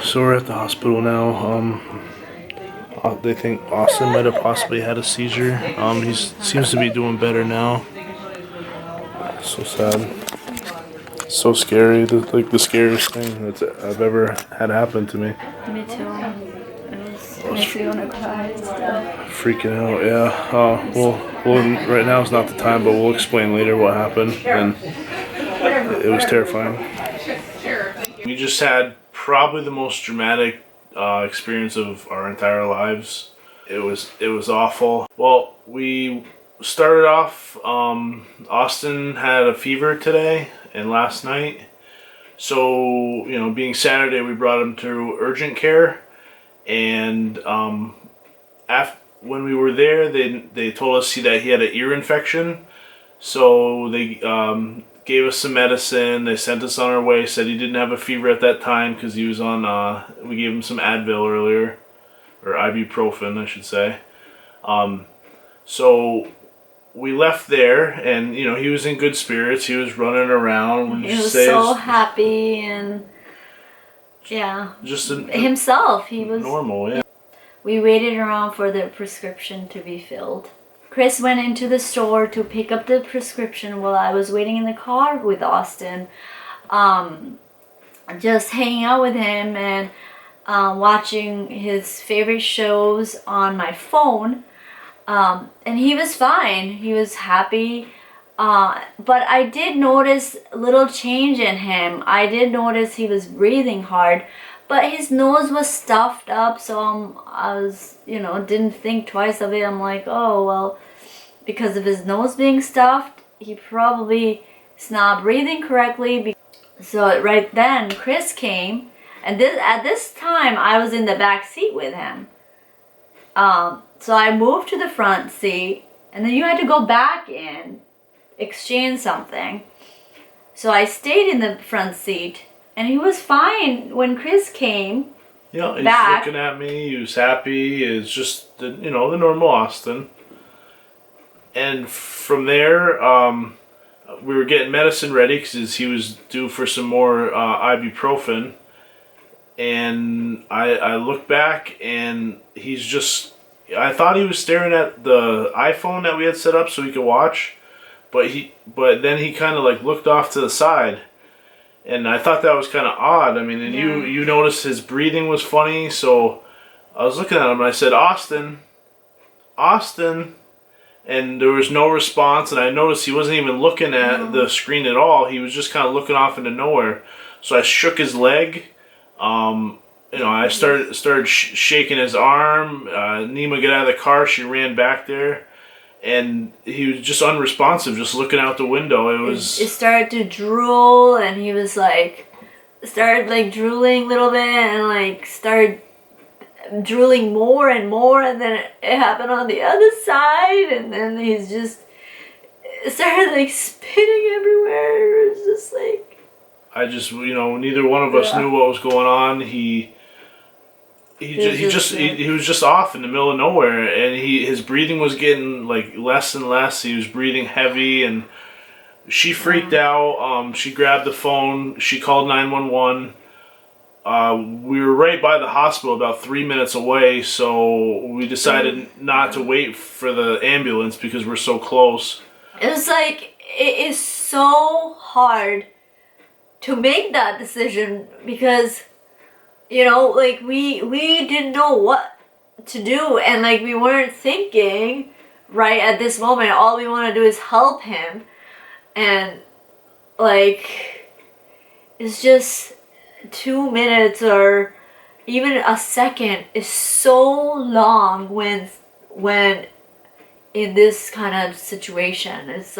So we're at the hospital now. They think Austin might have possibly had a seizure. He seems to be doing better now. So sad. So scary. Like the scariest thing that I've ever had happen to me. Me too. It makes me want to cry still. Freaking out, yeah. Right now is not the time, but we'll explain later what happened. And it was terrifying. We just had probably the most dramatic experience of our entire lives. It was awful. Well, we started off. Austin had a fever today and last night. So being Saturday, we brought him to urgent care, and when we were there, they told us that he had an ear infection. So they gave us some medicine. They sent us on our way. Said he didn't have a fever at that time because he was on. We gave him some Advil earlier, or ibuprofen, I should say. So we left there, and he was in good spirits. He was running around. He was so happy and just himself. He was normal. Yeah. We waited around for the prescription to be filled. Chris went into the store to pick up the prescription while I was waiting in the car with Austin. Just hanging out with him and watching his favorite shows on my phone. And he was fine. He was happy. But I did notice a little change in him. I did notice he was breathing hard. But his nose was stuffed up, so I was, didn't think twice of it. I'm like, oh, well, because of his nose being stuffed, he probably is not breathing correctly. So right then, Chris came, and at this time, I was in the back seat with him. So I moved to the front seat, and then you had to go back in, exchange something. So I stayed in the front seat. And he was fine when Chris came. Yeah, he's back. Looking at me. He was happy. It's just the normal Austin. And from there, we were getting medicine ready because he was due for some more ibuprofen. And I looked back, and he's just. I thought he was staring at the iPhone that we had set up so he could watch, but then he kind of looked off to the side. And I thought that was kind of odd. I mean, and you noticed his breathing was funny, so I was looking at him and I said, Austin, and there was no response. And I noticed he wasn't even looking at the screen at all. He was just kind of looking off into nowhere. So I shook his leg. I started shaking his arm. Nima got out of the car. She ran back there. And he was just unresponsive, just looking out the window. It started to drool, and he was started drooling a little bit, and started drooling more and more, and then it happened on the other side, and then he's just started spitting everywhere. It was just neither one of us knew what was going on. He was just off in the middle of nowhere, and his breathing was getting less and less. He was breathing heavy, and she freaked out. She grabbed the phone. She called 911. We were right by the hospital, about 3 minutes away, so we decided not to wait for the ambulance because we're so close. It was it is so hard to make that decision because we didn't know what to do, and we weren't thinking right at this moment. All we want to do is help him, and it's just 2 minutes or even a second is so long when in this kind of situation. It's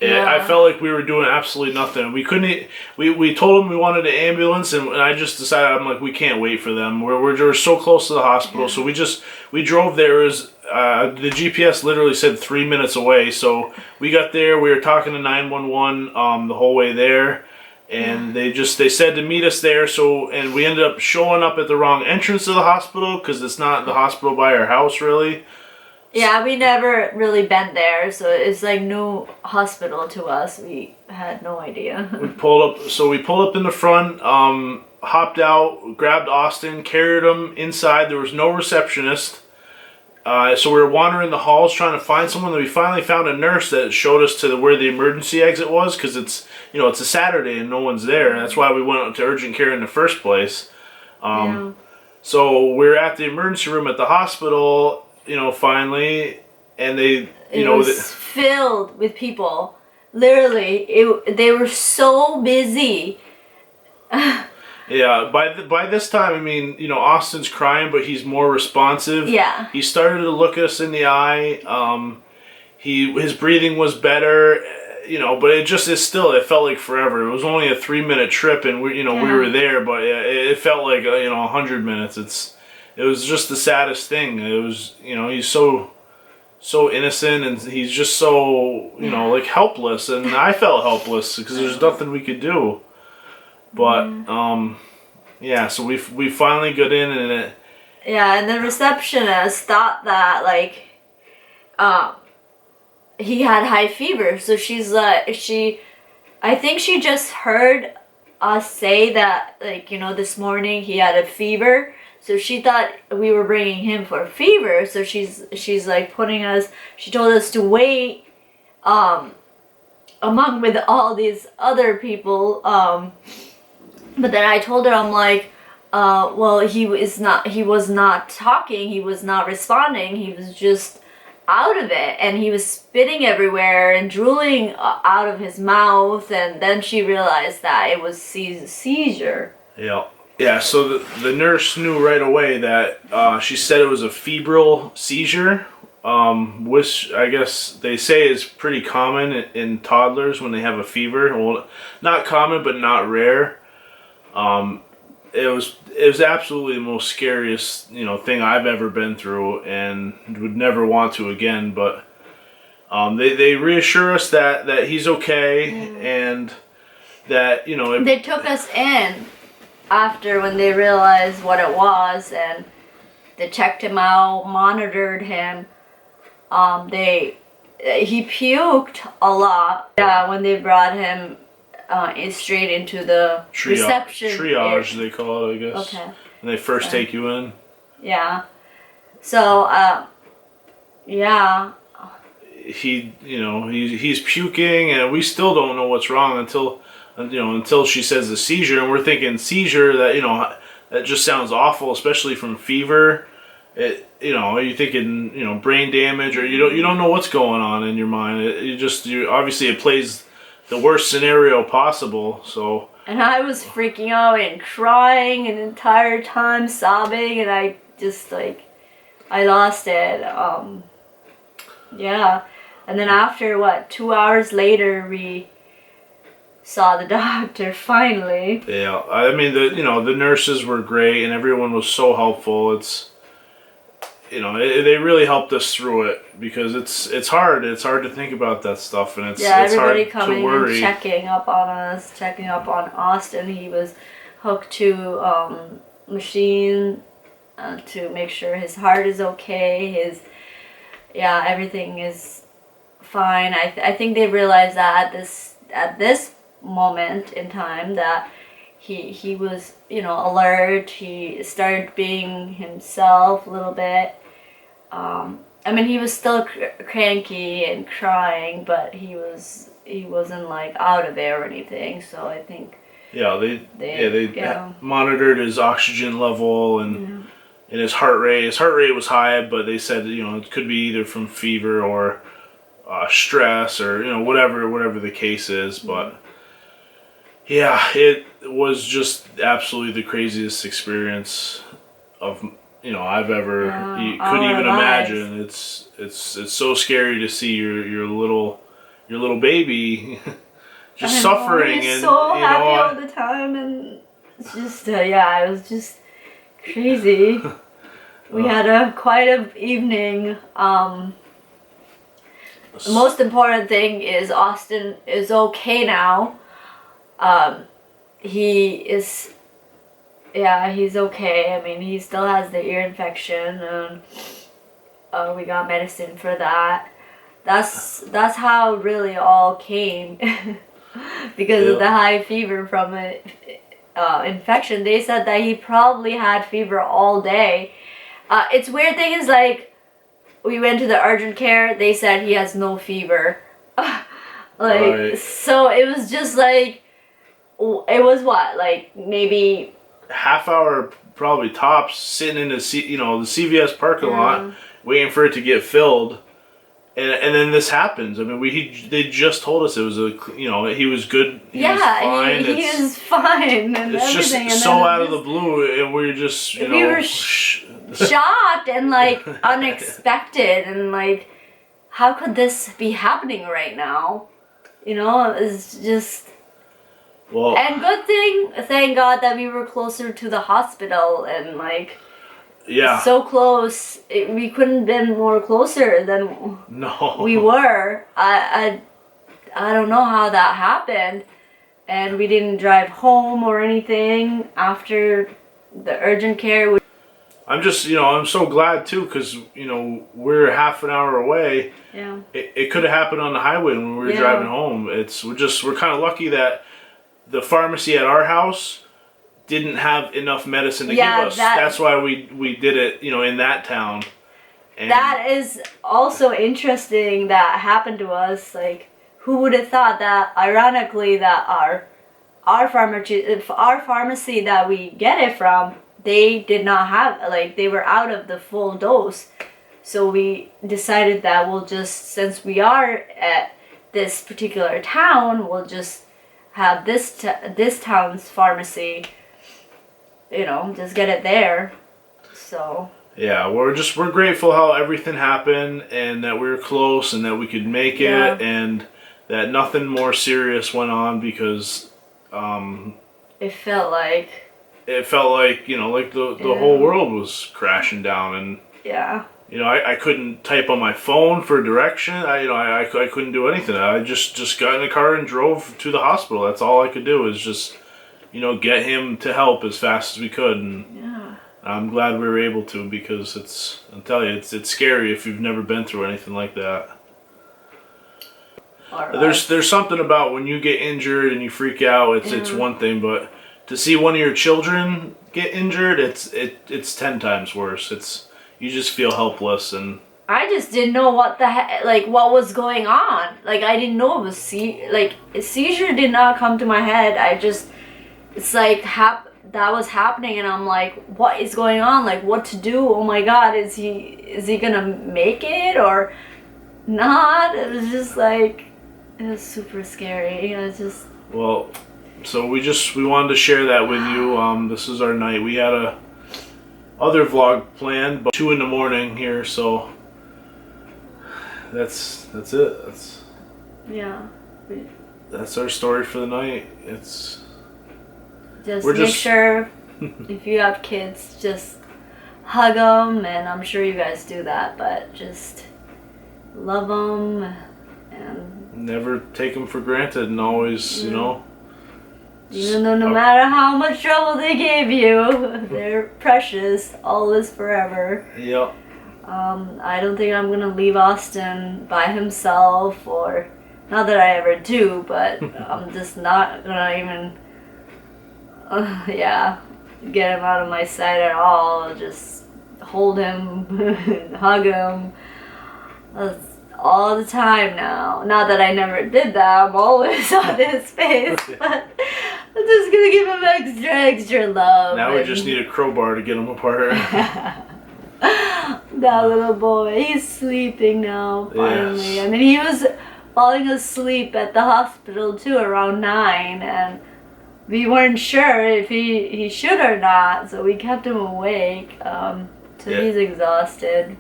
I felt like we were doing absolutely nothing. We couldn't. We told them we wanted an ambulance, and I just decided we can't wait for them. We're so close to the hospital, so we drove there. It was the GPS literally said 3 minutes away, so we got there. We were talking to 911 the whole way there, and they said to meet us there. And we ended up showing up at the wrong entrance to the hospital because it's not the hospital by our house really. Yeah, we never really been there, so it's like new hospital to us. We had no idea. We pulled up in the front, hopped out, grabbed Austin, carried him inside. There was no receptionist. So we were wandering the halls trying to find someone. That we finally found a nurse that showed us to where the emergency exit was, because it's it's a Saturday and no one's there. And that's why we went to urgent care in the first place. Yeah. So we're at the emergency room at the hospital, finally, and they, It was filled with people. Literally, they were so busy. Yeah, by this time, I mean, Austin's crying, but he's more responsive. Yeah. He started to look us in the eye. His breathing was better, but it felt like forever. It was only a 3-minute trip, and we were there, but it felt like 100 minutes. It was just the saddest thing. It was, he's so innocent, and he's just so like helpless, and I felt helpless because there's nothing we could do. But so we finally got in, and and the receptionist thought that he had high fever, so I think she just heard us say that this morning he had a fever, so she thought we were bringing him for fever, so she's like she told us to wait among with all these other people. But then I told her, I'm like, well, he was not talking, he was not responding, he was just out of it, and he was spitting everywhere and drooling out of his mouth, and then she realized that it was seizure. Yeah, so the nurse knew right away that she said it was a febrile seizure, which I guess they say is pretty common in toddlers when they have a fever. Well, not common, but not rare. It was absolutely the most scariest thing I've ever been through, and would never want to again. But they reassure us that he's okay, and that they took us in after when they realized what it was, and they checked him out, monitored him. He puked a lot. Yeah, when they brought him straight into the reception triage, they call it, I guess. Okay. When they first take you in. Yeah. So he's puking, and we still don't know what's wrong until she says the seizure, and we're thinking seizure, that just sounds awful, especially from fever. You're thinking brain damage, or you don't know what's going on in your mind. Obviously it plays the worst scenario possible. So. And I was freaking out and crying an entire time, sobbing, and I just I lost it. And then after 2 hours later, we saw the doctor finally. Yeah, I mean the nurses were great, and everyone was so helpful. They really helped us through it, because it's hard. It's hard to think about that stuff, and it's everybody hard coming to worry. And checking up on us, checking up on Austin. He was hooked to machine to make sure his heart is okay. Everything is fine. I think they realized that at this moment in time that he was alert. He started being himself a little bit. I mean, he was still cranky and crying, but he wasn't out of it or anything. So I think they monitored his oxygen level and his heart rate. His heart rate was high, but they said it could be either from fever or stress, or whatever the case is. But yeah, it was just absolutely the craziest experience of I've ever could even imagine. It's so scary to see your little baby just suffering, he's and so happy all the time, and it's just it was just crazy. We had quite an evening. The most important thing is Austin is okay now. He's okay. I mean, he still has the ear infection, and we got medicine for that. That's how it really all came. Because of the high fever from it. Infection. They said that he probably had fever all day. It's weird thing is like we went to the urgent care. They said he has no fever. So it was just like it was what, like maybe half hour probably tops sitting in the CVS parking lot waiting for it to get filled. And then this happens. I mean, they just told us it was he was good. He was fine. He was fine. And it's everything. just so out of the blue, and we're just we were shocked and like unexpected, and like how could this be happening right now? It's just. Well. And good thing, thank God that we were closer to the hospital and like. Yeah. So close. We couldn't have been more closer than we were. I don't know how that happened. And we didn't drive home or anything after the urgent care. I'm just, I'm so glad too because, we're half an hour away. Yeah. It could have happened on the highway when we were driving home. We're kind of lucky that the pharmacy at our house didn't have enough medicine to give us. That's why we did it, in that town. And that is also interesting that happened to us. Like, who would have thought that, ironically, that our pharmacy that we get it from, they did not have, like, they were out of the full dose. So we decided that we'll just, since we are at this particular town, we'll just have this town's pharmacy. Just get it there. So. Yeah, we're grateful how everything happened and that we were close and that we could make it and that nothing more serious went on because it felt like like the whole world was crashing down and I couldn't type on my phone for direction. I couldn't do anything. I just got in the car and drove to the hospital. That's all I could do is just get him to help as fast as we could, and I'm glad we were able to because I'll tell you, it's scary if you've never been through anything like that. There's something about when you get injured and you freak out. It's one thing, but to see one of your children get injured, it's 10 times worse. You just feel helpless and. I just didn't know what what was going on. Like I didn't know it was a seizure did not come to my head. It's like that was happening and I'm like, what is going on? Like what to do? Oh my God, is he gonna make it or not? It was just like, it was super scary. It's just. Well, so we wanted to share that with you. This is our night. We had a other vlog planned, but 2 a.m. here, so that's it. That's our story for the night. Just make sure if you have kids, just hug them, and I'm sure you guys do that, but just love them and never take them for granted and always, even though no matter how much trouble they gave you, they're precious, always forever. Yep. I don't think I'm gonna leave Austin by himself, or not that I ever do, but I'm just not gonna even get him out of my sight at all. I'll just hold him, hug him. That's all the time now. Not that I never did that. I'm always on his face, but I'm just gonna give him extra love. Now we just need a crowbar to get him apart. That little boy, he's sleeping now, finally. Yes. I mean, he was falling asleep at the hospital too around 9, and we weren't sure if he should or not, so we kept him awake. He's exhausted.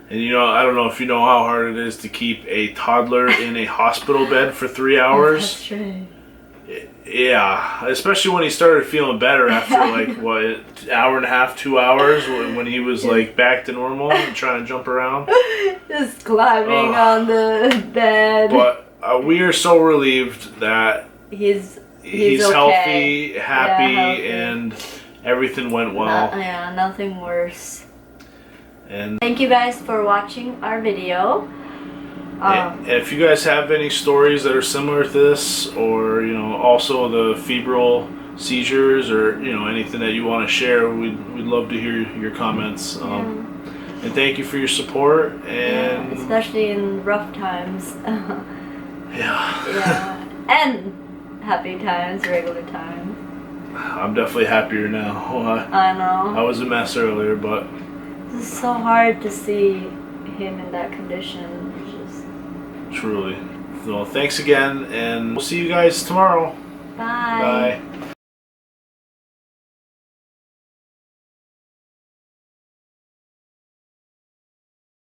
And I don't know if you know how hard it is to keep a toddler in a hospital bed for 3 hours. That's right. Yeah, especially when he started feeling better after hour and a half, 2 hours when he was back to normal and trying to jump around. Just climbing on the bed. But we are so relieved that he's okay. healthy, happy, and everything went well. Nothing worse. And thank you guys for watching our video. and if you guys have any stories that are similar to this, or also the febrile seizures, or anything that you want to share, we'd love to hear your comments. And thank you for your support, and especially in rough times. Yeah, and happy times, regular times. I'm definitely happier now. I know. I was a mess earlier, but it's so hard to see him in that condition. Truly. So thanks again, and we'll see you guys tomorrow. Bye. Bye.